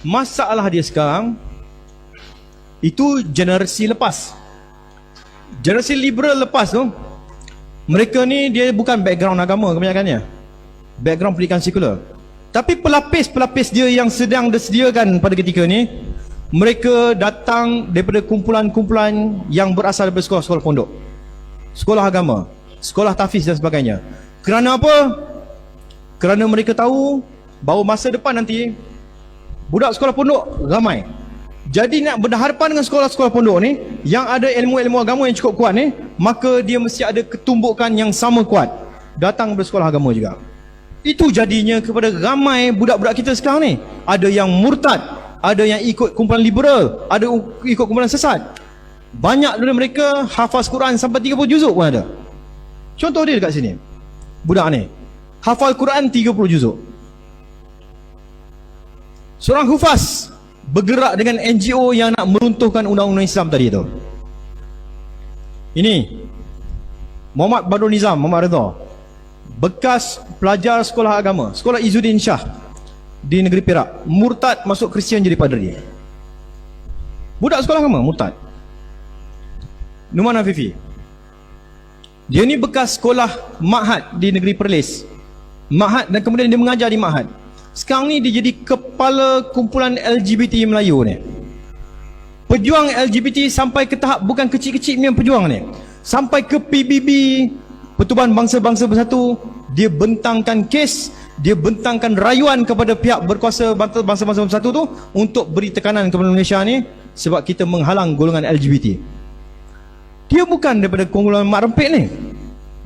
Masalah dia sekarang itu generasi lepas, generasi liberal lepas tu, mereka ni dia bukan background agama kebanyakannya, background pendidikan sekular. Tapi pelapis-pelapis dia yang sedang disediakan pada ketika ni, mereka datang daripada kumpulan-kumpulan yang berasal daripada sekolah-sekolah pondok, sekolah agama, sekolah tahfiz dan sebagainya. Kerana apa? Kerana mereka tahu bahawa masa depan nanti budak sekolah pondok ramai. Jadi nak berhadapan dengan sekolah-sekolah pondok ni yang ada ilmu-ilmu agama yang cukup kuat ni, maka dia mesti ada ketumbukan yang sama kuat datang dari sekolah agama juga. Itu jadinya kepada ramai budak-budak kita sekarang ni, ada yang murtad, ada yang ikut kumpulan liberal, ada ikut kumpulan sesat. Banyak dari mereka hafaz Quran sampai 30 juzuk pun ada. Contoh dia dekat sini, budak ni hafal Quran 30 juzuk. Seorang hufaz bergerak dengan NGO yang nak meruntuhkan undang-undang Islam tadi tu. Ini Muhammad Badrul Nizam, Muhammad Ridha, bekas pelajar sekolah agama, sekolah Izzuddin Shah di negeri Perak, murtad masuk Kristian jadi padri. Budak sekolah agama murtad. Numan Afifi, dia ni bekas sekolah Ma'had di negeri Perlis, Ma'had, dan kemudian dia mengajar di Ma'had. Sekarang ni dia jadi kepala kumpulan LGBT Melayu ni. Pejuang LGBT sampai ke tahap bukan kecil-kecil punya pejuang ni, sampai ke PBB, Pertubuhan Bangsa-Bangsa Bersatu. Dia bentangkan kes, dia bentangkan rayuan kepada pihak berkuasa Bangsa-Bangsa Bersatu tu untuk beri tekanan kepada Malaysia ni sebab kita menghalang golongan LGBT. Dia bukan daripada kumpulan Mak Rempit ni,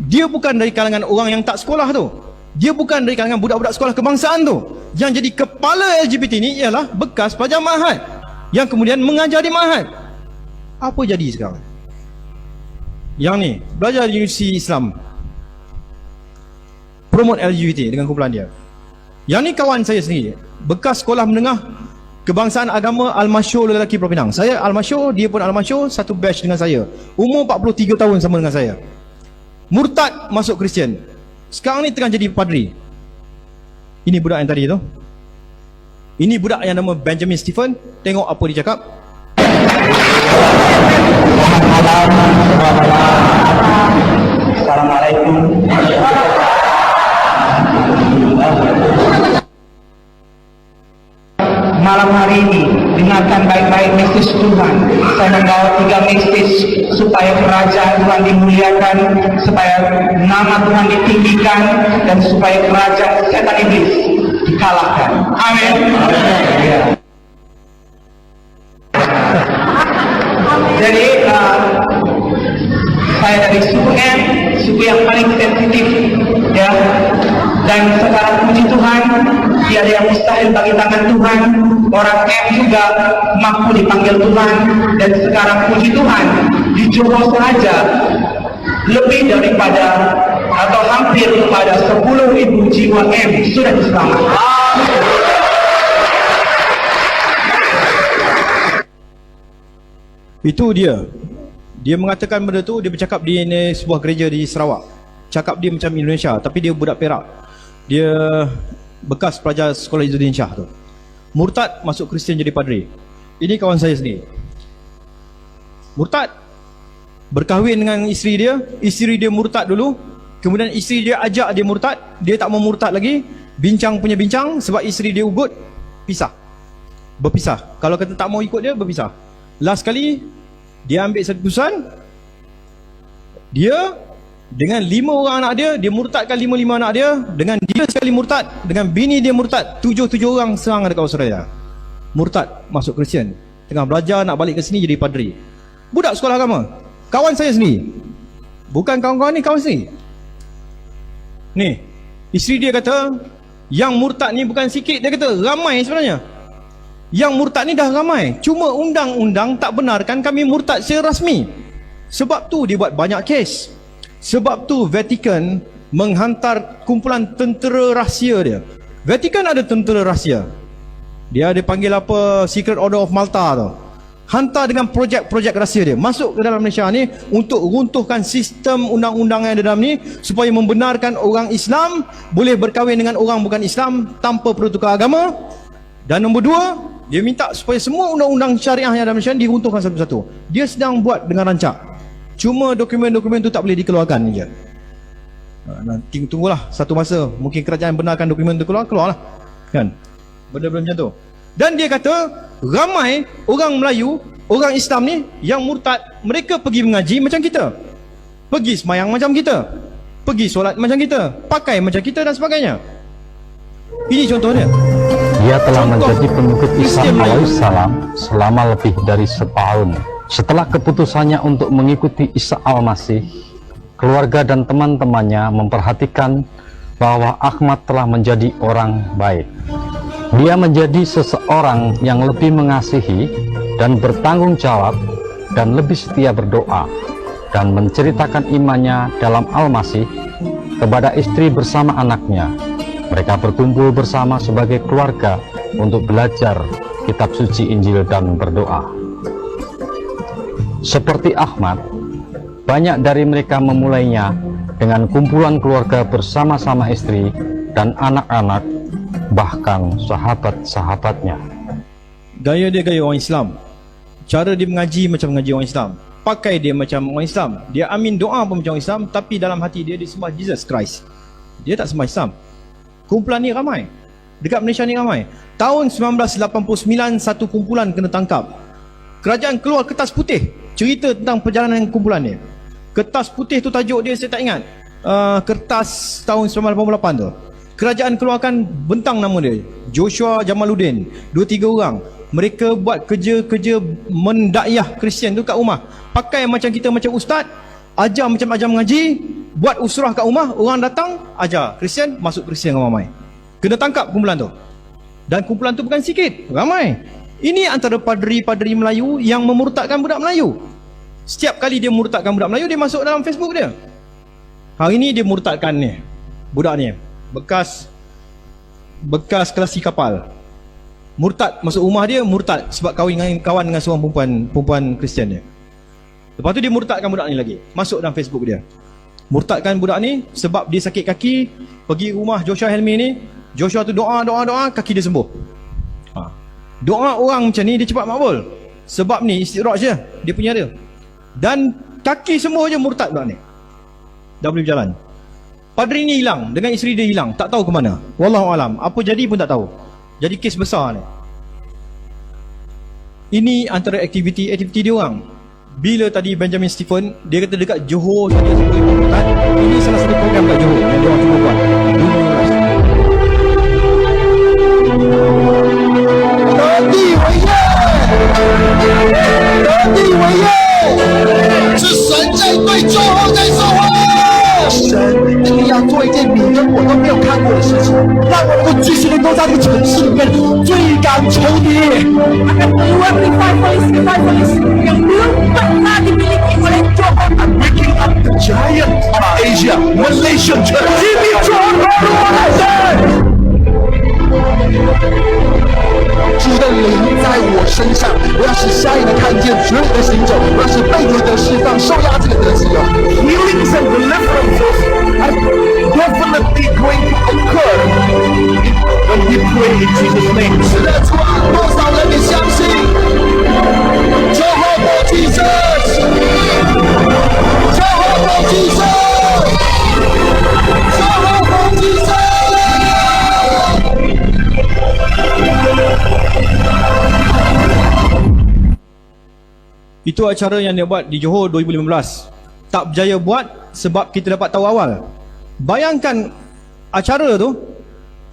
dia bukan dari kalangan orang yang tak sekolah tu, dia bukan dari kalangan budak-budak sekolah kebangsaan tu. Yang jadi kepala LGBT ni ialah bekas pelajar Ma'had yang kemudian mengajar di Ma'had. Apa jadi sekarang? Yang ni belajar di Universiti Islam, promote LGBT dengan kumpulan dia. Yang ni kawan saya sendiri, bekas sekolah menengah kebangsaan agama Al-Masyur lelaki Pulau Pinang. Saya Al-Masyur, dia pun Al-Masyur, satu batch dengan saya, umur 43 tahun sama dengan saya. Murtad masuk Kristian, sekarang ni tengah jadi padri. Ini budak yang tadi tu, ini budak yang nama Benjamin Stephen. Tengok apa dia cakap. Assalamualaikum. Malam hari ini dengarkan baik-baik mesej Tuhan. Saya membawa 3 mesej supaya kerajaan Tuhan dimuliakan, supaya nama Tuhan ditinggikan, dan supaya kerajaan setan iblis dikalahkan. Amin. Ya. Jadi saya dari suku M, suku yang paling sensitif, ya. Dan sekarang puji Tuhan, tiada yang mustahil bagi tangan Tuhan. Orang M juga mampu dipanggil Tuhan. Dan sekarang puji Tuhan, di Johor saja lebih daripada atau hampir kepada 10.000 jiwa M sudah diselamatkan. Itu dia mengatakan benda tu. Dia bercakap di sebuah gereja di Sarawak. Cakap dia macam Indonesia, tapi dia budak Perak. Dia bekas pelajar sekolah Izzuddin Shah tu, murtad masuk Kristian jadi padri. Ini kawan saya sendiri, murtad, berkahwin dengan isteri dia murtad dulu, kemudian isteri dia ajak dia murtad, dia tak mau murtad lagi, bincang punya bincang, sebab isteri dia ugut, berpisah. Kalau kata tak mau ikut dia, berpisah. Last kali dia ambil satu keputusan, dia dengan 5 orang anak dia murtadkan 5 anak dia. Dengan dia sekali murtad, dengan bini dia murtad, 7 orang serang dekat Australia. Murtad masuk Kristian, tengah belajar nak balik ke sini jadi padri. Budak sekolah agama, kawan saya sendiri, bukan kawan-kawan ni, kawan sendiri ni. Isteri dia kata yang murtad ni bukan sikit, dia kata ramai sebenarnya. Yang murtad ni dah ramai, cuma undang-undang tak benarkan kami murtad secara rasmi. Sebab tu dia buat banyak kes. Sebab tu Vatican menghantar kumpulan tentera rahsia dia. Vatican ada tentera rahsia, dia ada panggil apa, Secret Order of Malta tu. Hantar dengan projek-projek rahsia dia masuk ke dalam Malaysia ni untuk runtuhkan sistem undang-undang yang ada dalam ni, supaya membenarkan orang Islam boleh berkahwin dengan orang bukan Islam tanpa perlu tukar agama. Dan nombor 2, Dia minta supaya semua undang-undang syariah yang ada Malaysia diruntuhkan satu-satu. Dia sedang buat dengan rancak. Cuma dokumen-dokumen tu tak boleh dikeluarkan je. Nanti tunggulah satu masa, mungkin kerajaan benarkan dokumen tu keluarlah. Kan? Benda-benda macam tu. Dan dia kata ramai orang Melayu, orang Islam ni yang murtad, mereka pergi mengaji macam kita, pergi semayang macam kita, pergi solat macam kita, pakai macam kita dan sebagainya. Ini contohnya. Dia telah menjadi pengikut Isa alaihissalam selama lebih dari setahun. Setelah keputusannya untuk mengikuti Isa al-Masih, keluarga dan teman-temannya memperhatikan bahwa Ahmad telah menjadi orang baik. Dia menjadi seseorang yang lebih mengasihi dan bertanggung jawab dan lebih setia berdoa dan menceritakan imannya dalam Al-Masih kepada istri bersama anaknya. Mereka berkumpul bersama sebagai keluarga untuk belajar kitab suci Injil dan berdoa. Seperti Ahmad, banyak dari mereka memulainya dengan kumpulan keluarga bersama-sama istri dan anak-anak, bahkan sahabat-sahabatnya. Gaya dia gaya orang Islam. Cara dia mengaji macam mengaji orang Islam. Pakai dia macam orang Islam. Dia amin doa pun macam orang Islam, tapi dalam hati dia sembah Jesus Christ. Dia tak sembah Islam. Kumpulan ni ramai. Dekat Malaysia ni ramai. Tahun 1989 satu kumpulan kena tangkap. Kerajaan keluar kertas putih cerita tentang perjalanan kumpulan ni. Kertas putih tu tajuk dia saya tak ingat. Kertas tahun 1988 tu. Kerajaan keluarkan bentang nama dia, Joshua Jamaluddin. 2-3 orang. Mereka buat kerja-kerja mendakwah Kristian tu kat rumah. Pakai macam kita, macam ustaz, ajar macam ajar mengaji, buat usrah kat rumah, orang datang ajar Kristian, masuk Kristian ramai. Kena tangkap kumpulan tu. Dan kumpulan tu bukan sikit, ramai. Ini antara padri-padri Melayu yang memurtadkan budak Melayu. Setiap kali dia murtadkan budak Melayu, dia masuk dalam Facebook dia. Hari ni dia murtadkan ni budak ni, bekas kelasi kapal. Murtad masuk rumah dia, murtad sebab kawan dengan seorang perempuan Kristian dia. Lepas tu dia murtadkan budak ni lagi, masuk dalam Facebook dia. Murtadkan budak ni sebab dia sakit kaki, pergi rumah Joshua Helmi ni, Joshua tu doa, kaki dia sembuh. Doa orang macam ni dia cepat makbul. Sebab ni istidraj je, dia punya dia. Dan kaki sembuh je murtad budak ni. Dah boleh berjalan. Padri ni hilang, dengan isteri dia hilang, tak tahu ke mana. Wallahualam, apa jadi pun tak tahu. Jadi kes besar ni. Ini antara aktiviti dia orang. Bila tadi Benjamin Stephen, dia kata dekat Johor tadi ada murtad. Ini salah satu program kat Johor yang dia orang cuba buat. Tadi waya! Tadi waya! 是神在对joh后在说话。神定要做一件你跟我都没有看过的事情，让我能够继续能够在这个城市里面追赶仇敌。I'm waking up the giant of Asia, Malaysian church. 主的灵在我身上，我要使瞎眼的看见，瘸腿的行走，我要使被掳的释放，受压制的得自由。Healings and deliverances are definitely going to occur when we pray in Jesus' name. 是的，主啊，多少人也相信？Jehovah Jesus, Jehovah Jesus, Jehovah Jesus. Itu acara yang dia buat di Johor 2015. Tak berjaya buat sebab kita dapat tahu awal. Bayangkan acara tu,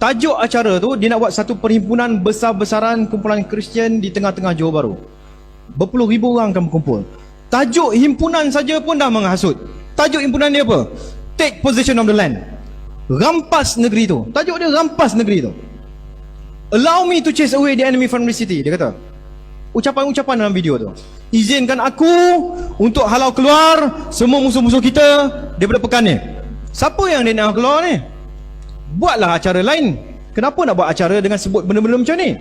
tajuk acara tu dia nak buat satu perhimpunan besar-besaran kumpulan Kristian di tengah-tengah Johor Bahru. Berpuluh ribu orang akan berkumpul. Tajuk himpunan saja pun dah menghasut. Tajuk himpunan dia apa? Take possession of the land. Rampas negeri tu. Tajuk dia rampas negeri tu. Allow me to chase away the enemy from the city. Dia kata ucapan-ucapan dalam video tu. Izinkan aku untuk halau keluar semua musuh-musuh kita daripada pekan ni. Siapa yang dia nak keluar ni? Buatlah acara lain. Kenapa nak buat acara dengan sebut benda-benda macam ni?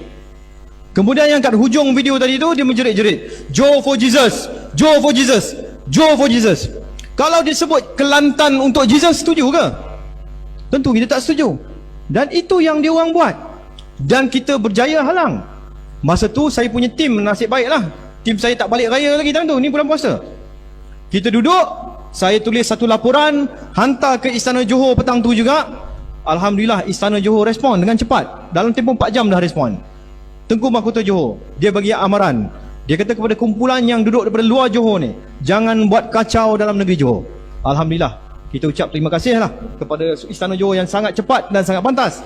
Kemudian yang kat hujung video tadi tu dia menjerit-jerit, Joe for Jesus, Joe for Jesus, Joe for Jesus. Kalau dia sebut Kelantan untuk Jesus, setuju ke? Tentu kita tak setuju. Dan itu yang dia orang buat. Dan kita berjaya halang. Masa tu saya punya tim nasib baik lah. Tim saya tak balik raya lagi time tu, ni bulan puasa. Kita duduk, saya tulis satu laporan, hantar ke Istana Johor petang tu juga. Alhamdulillah Istana Johor respon dengan cepat. Dalam tempoh 4 jam dah respon. Tengku Mahkota Johor, dia bagi amaran. Dia kata kepada kumpulan yang duduk daripada luar Johor ni, jangan buat kacau dalam negeri Johor. Alhamdulillah, kita ucap terima kasih lah kepada Istana Johor yang sangat cepat dan sangat pantas.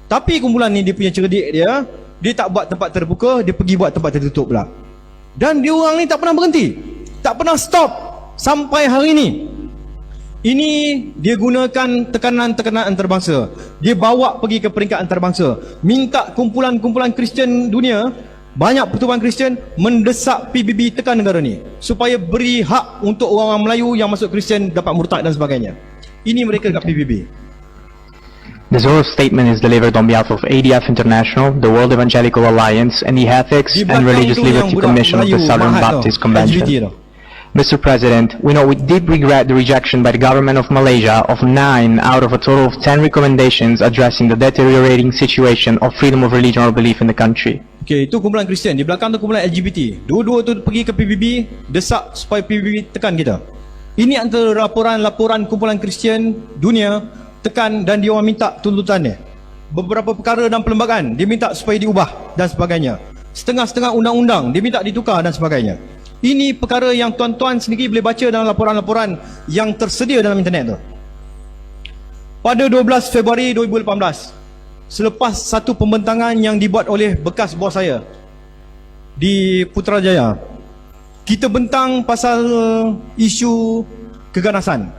Tapi kumpulan ni dia punya cerdik dia tak buat tempat terbuka, dia pergi buat tempat tertutup pula. Dan dia orang ni tak pernah berhenti, tak pernah stop sampai hari ni. Ini dia gunakan tekanan-tekanan antarabangsa. Dia bawa pergi ke peringkat antarabangsa, minta kumpulan-kumpulan Kristian dunia, banyak pertubuhan Kristian mendesak PBB tekan negara ni supaya beri hak untuk orang-orang Melayu yang masuk Kristian dapat murtad dan sebagainya. Ini mereka kat PBB. The Zohar statement is delivered on behalf of ADF International, the World Evangelical Alliance, and the Ethics Di and belakang Religious tu yang Liberty budak Commission of the Melayu Southern mahat tu, Baptist LGBT Convention. tu. Mr. President, we know with deep regret the rejection by the government of Malaysia of 9 out of a total of 10 recommendations addressing the deteriorating situation of freedom of religion or belief in the country. Okey, itu kumpulan Kristian. Di belakang tu kumpulan LGBT. Dua-dua tu pergi ke PBB, desak supaya PBB tekan kita. Ini antara laporan-laporan kumpulan Kristian dunia tekan dan dia orang minta tuntutannya. Beberapa perkara dalam perlembagaan dia minta supaya diubah dan sebagainya. Setengah-setengah undang-undang dia minta ditukar dan sebagainya. Ini perkara yang tuan-tuan sendiri boleh baca dalam laporan-laporan yang tersedia dalam internet tu. Pada 12 Februari 2018, selepas satu pembentangan yang dibuat oleh bekas bos saya di Putrajaya, kita bentang pasal isu keganasan.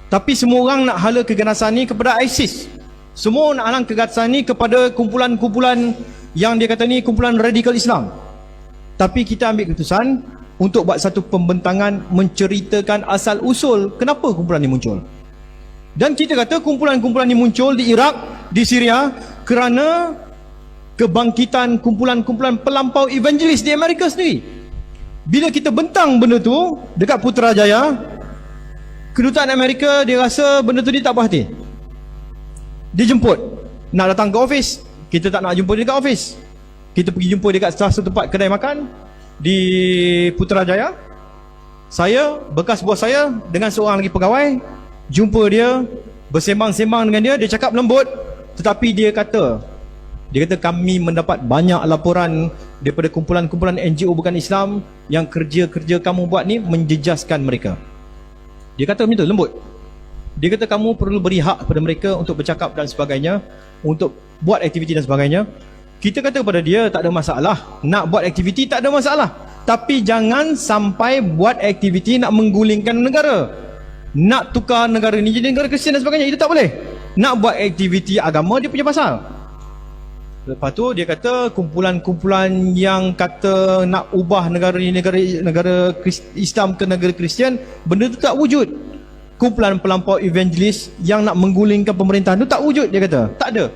Tapi semua orang nak hala keganasan ni kepada ISIS. Semua nak halang keganasan ni kepada kumpulan-kumpulan yang dia kata ni kumpulan radikal Islam. Tapi kita ambil keputusan untuk buat satu pembentangan menceritakan asal usul kenapa kumpulan ni muncul. Dan kita kata kumpulan-kumpulan ni muncul di Iraq, di Syria kerana kebangkitan kumpulan-kumpulan pelampau evangelis di Amerika sendiri. Bila kita bentang benda tu dekat Putrajaya, kedutaan Amerika dia rasa benda tu dia tak berhati. Dia jemput, nak datang ke office, kita tak nak jumpa dia dekat office. Kita pergi jumpa dekat salah satu tempat kedai makan di Putrajaya. Saya, bekas bos saya dengan seorang lagi pegawai jumpa dia, bersembang-sembang dengan dia. Dia cakap lembut, tetapi dia kata kami mendapat banyak laporan daripada kumpulan-kumpulan NGO bukan Islam yang kerja-kerja kamu buat ni menjejaskan mereka. Dia kata macam tu, lembut. Dia kata kamu perlu beri hak kepada mereka untuk bercakap dan sebagainya, untuk buat aktiviti dan sebagainya. Kita kata kepada dia tak ada masalah, nak buat aktiviti tak ada masalah, tapi jangan sampai buat aktiviti nak menggulingkan negara, nak tukar negara ni jadi negara Kristian dan sebagainya. Itu tak boleh. Nak buat aktiviti agama dia punya pasal. Lepas tu dia kata kumpulan-kumpulan yang kata nak ubah negara ni negara Islam ke negara Kristian, benda tu tak wujud. Kumpulan pelampau evangelis yang nak menggulingkan pemerintahan tu tak wujud, dia kata. Tak ada.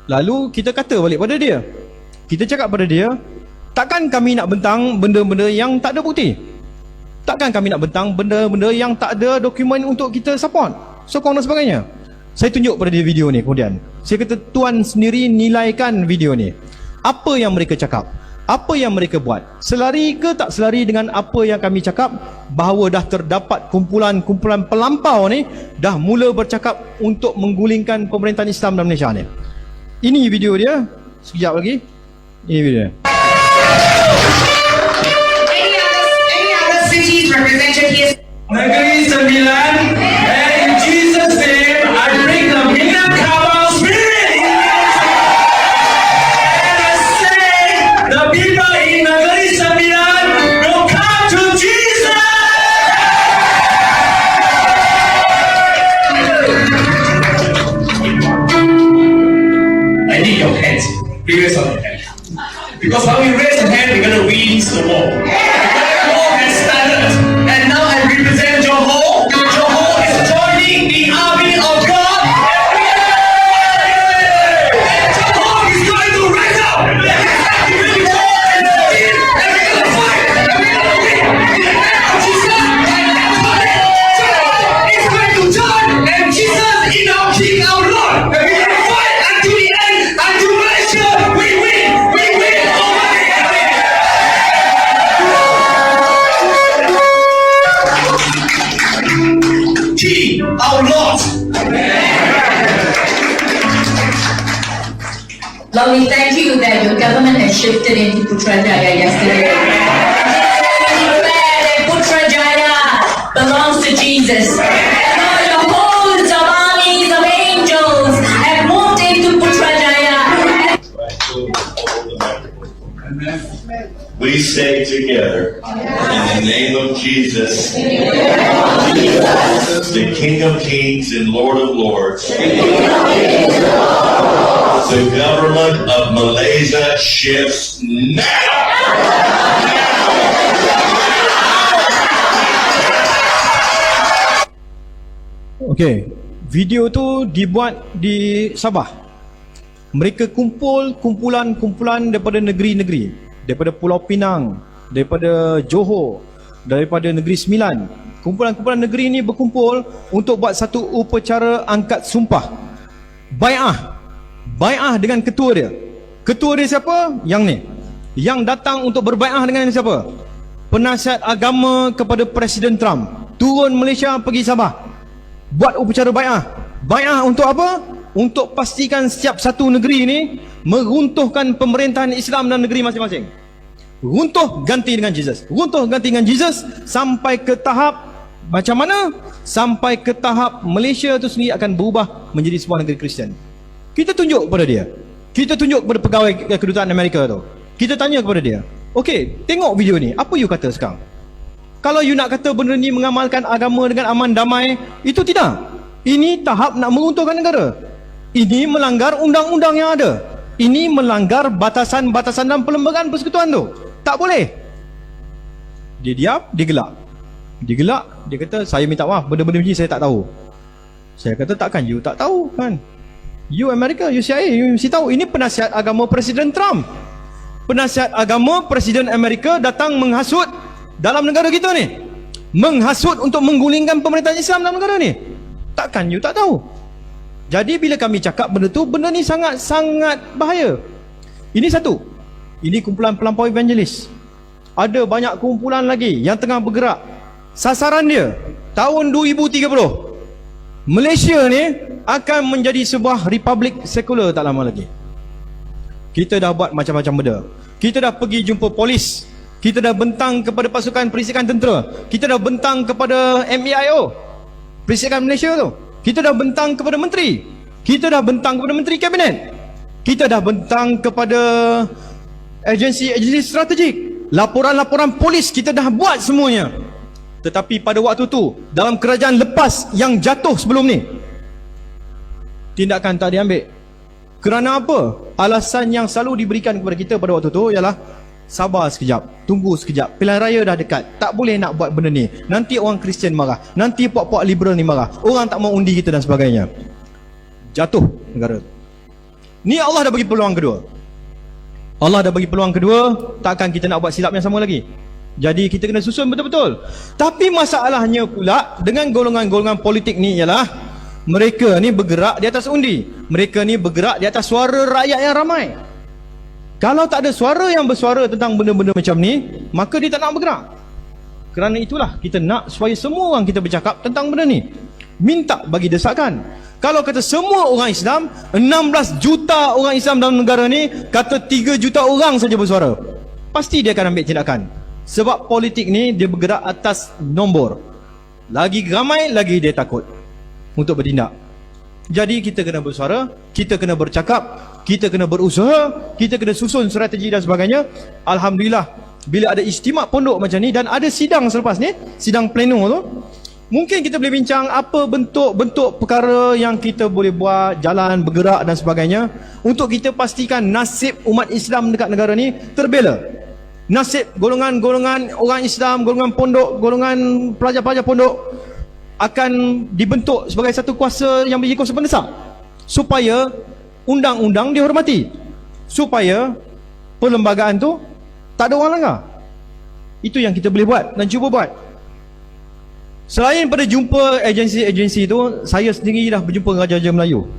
Lalu kita kata balik pada dia. Kita cakap pada dia, takkan kami nak bentang benda-benda yang tak ada bukti. Takkan kami nak bentang benda-benda yang tak ada dokumen untuk kita support, sokong dan sebagainya. Saya tunjuk pada dia video ni kemudian. Saya kata tuan sendiri nilaikan video ni. Apa yang mereka cakap? Apa yang mereka buat? Selari ke tak selari dengan apa yang kami cakap, bahawa dah terdapat kumpulan-kumpulan pelampau ni dah mula bercakap untuk menggulingkan pemerintahan Islam dalam Malaysia ni. Ini video dia. Sekejap lagi. Ini video dia. Any other cities represented here? Negeri Sembilan, and in Jesus' name, I bring the Minangkabau spirit in and I say, the people in Negeri Sembilan will come to Jesus. I need your hands. We raise our hands. Because when we raise the hand, we're going to win the war. The war has started. And now I represent Johor. Johor is joining the army of God. And Johor is going to rise up. And we're going to fight. And we're going to win. And Jesus is going to join. And Jesus is our King, our Lord. And we're going to fight until the end. Until Malaysia, we win. We win. government has shifted into Putrajaya yesterday. Declare that Putrajaya belongs to Jesus. And now the hosts of armies of angels have moved into Putrajaya. We say together, in the name of Jesus, the King of Kings and Lord of Lords, the government of Malaysia shifts now. Okey, video tu dibuat di Sabah. Mereka kumpulan daripada negeri-negeri, daripada Pulau Pinang, daripada Johor, daripada Negeri Sembilan. Kumpulan-kumpulan negeri ini berkumpul untuk buat satu upacara angkat sumpah. Bai'ah dengan ketua dia. Ketua dia siapa? Yang ni. Yang datang untuk berbai'ah dengan siapa? Penasihat agama kepada Presiden Trump. Turun Malaysia pergi Sabah. Buat upacara bai'ah. Bai'ah untuk apa? Untuk pastikan setiap satu negeri ini meruntuhkan pemerintahan Islam dan negeri masing-masing. Runtuh ganti dengan Jesus. Runtuh ganti dengan Jesus sampai ke tahap macam mana? Sampai ke tahap Malaysia itu sendiri akan berubah menjadi sebuah negeri Kristian. Kita tunjuk kepada dia. Kita tunjuk kepada pegawai kedutaan Amerika tu. Kita tanya kepada dia. Okey, tengok video ni. Apa you kata sekarang? Kalau you nak kata benda ni mengamalkan agama dengan aman damai, itu tidak. Ini tahap nak meruntuhkan negara. Ini melanggar undang-undang yang ada. Ini melanggar batasan-batasan dan perlembagaan persekutuan tu. Tak boleh. Dia diam, dia gelak. Dia gelak, dia kata, saya minta maaf, benda-benda macam ni saya tak tahu. Saya kata, takkan you tak tahu kan? You Amerika, you CIA, you mesti tahu. Ini penasihat agama Presiden Trump. Penasihat agama Presiden Amerika datang menghasut dalam negara kita ni. Menghasut untuk menggulingkan pemerintahan Islam dalam negara ni. Takkan you tak tahu? Jadi bila kami cakap benda tu, benda ni sangat-sangat bahaya. Ini satu. Ini kumpulan pelampau evangelis. Ada banyak kumpulan lagi yang tengah bergerak. Sasaran dia tahun 2030 Malaysia ni akan menjadi sebuah republik sekular tak lama lagi. Kita dah buat macam-macam benda. Kita dah pergi jumpa polis. Kita dah bentang kepada pasukan perisikan tentera. Kita dah bentang kepada MEIO, Perisikan Malaysia tu. Kita dah bentang kepada menteri. Kita dah bentang kepada menteri kabinet. Kita dah bentang kepada agensi-agensi strategik. Laporan-laporan polis kita dah buat semuanya. Tetapi pada waktu tu, dalam kerajaan lepas yang jatuh sebelum ni, tindakan tak diambil. Kerana apa? Alasan yang selalu diberikan kepada kita pada waktu tu ialah sabar sekejap, tunggu sekejap, pilihan raya dah dekat, tak boleh nak buat benda ni, nanti orang Kristian marah, nanti puak-puak liberal ni marah, orang tak mau undi kita dan sebagainya. Jatuh negara. Ni Allah dah bagi peluang kedua. Allah dah bagi peluang kedua, takkan kita nak buat silap yang sama lagi. Jadi kita kena susun betul-betul. Tapi masalahnya pula dengan golongan-golongan politik ni ialah mereka ni bergerak di atas undi. Mereka ni bergerak di atas suara rakyat yang ramai. Kalau tak ada suara yang bersuara tentang benda-benda macam ni, maka dia tak nak bergerak. Kerana itulah kita nak supaya semua orang kita bercakap tentang benda ni. Minta bagi desakan. Kalau kata semua orang Islam, 16 juta orang Islam dalam negara ni, kata 3 juta orang saja bersuara, pasti dia akan ambil tindakan. Sebab politik ni dia bergerak atas nombor. Lagi ramai, lagi dia takut untuk bertindak. Jadi kita kena bersuara, kita kena bercakap, kita kena berusaha, kita kena susun strategi dan sebagainya. Alhamdulillah, bila ada istimak pondok macam ni dan ada sidang selepas ni, sidang pleno tu, mungkin kita boleh bincang apa bentuk-bentuk perkara yang kita boleh buat, jalan, bergerak dan sebagainya, untuk kita pastikan nasib umat Islam dekat negara ni terbela. Nasib golongan-golongan orang Islam, golongan pondok, golongan pelajar-pelajar pondok akan dibentuk sebagai satu kuasa yang menjadi kuasa pendesak, supaya undang-undang dihormati, supaya perlembagaan tu tak ada orang langgar. Itu yang kita boleh buat dan cuba buat. Selain pada jumpa agensi-agensi tu, saya sendiri dah berjumpa dengan Raja-Raja Melayu.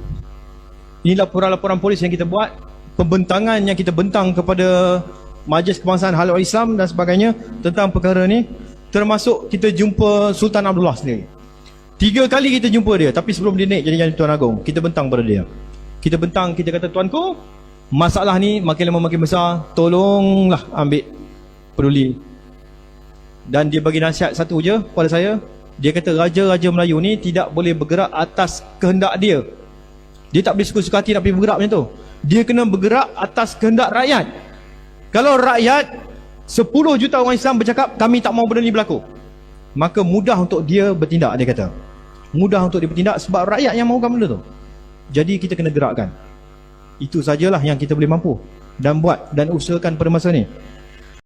Ini laporan-laporan polis yang kita buat, pembentangan yang kita bentang kepada Majlis Kebangsaan Halal Islam dan sebagainya tentang perkara ni, termasuk kita jumpa Sultan Abdullah sendiri. 3 kali kita jumpa dia, tapi sebelum dia naik jadi Tuan Agong, kita bentang pada dia. Kita bentang, kita kata, tuanku, masalah ni makin lama makin besar, tolonglah ambil peduli. Dan dia bagi nasihat satu je pada saya. Dia kata raja-raja Melayu ni tidak boleh bergerak atas kehendak dia. Dia tak boleh suka-suka hati nak pergi bergerak macam tu. Dia kena bergerak atas kehendak rakyat. Kalau rakyat 10 juta orang Islam bercakap kami tak mau benda ni berlaku, maka mudah untuk dia bertindak. Dia kata mudah untuk dia bertindak sebab rakyat yang mahukan benda tu. Jadi kita kena gerakkan. Itu sajalah yang kita boleh mampu dan buat dan usahakan pada masa ni.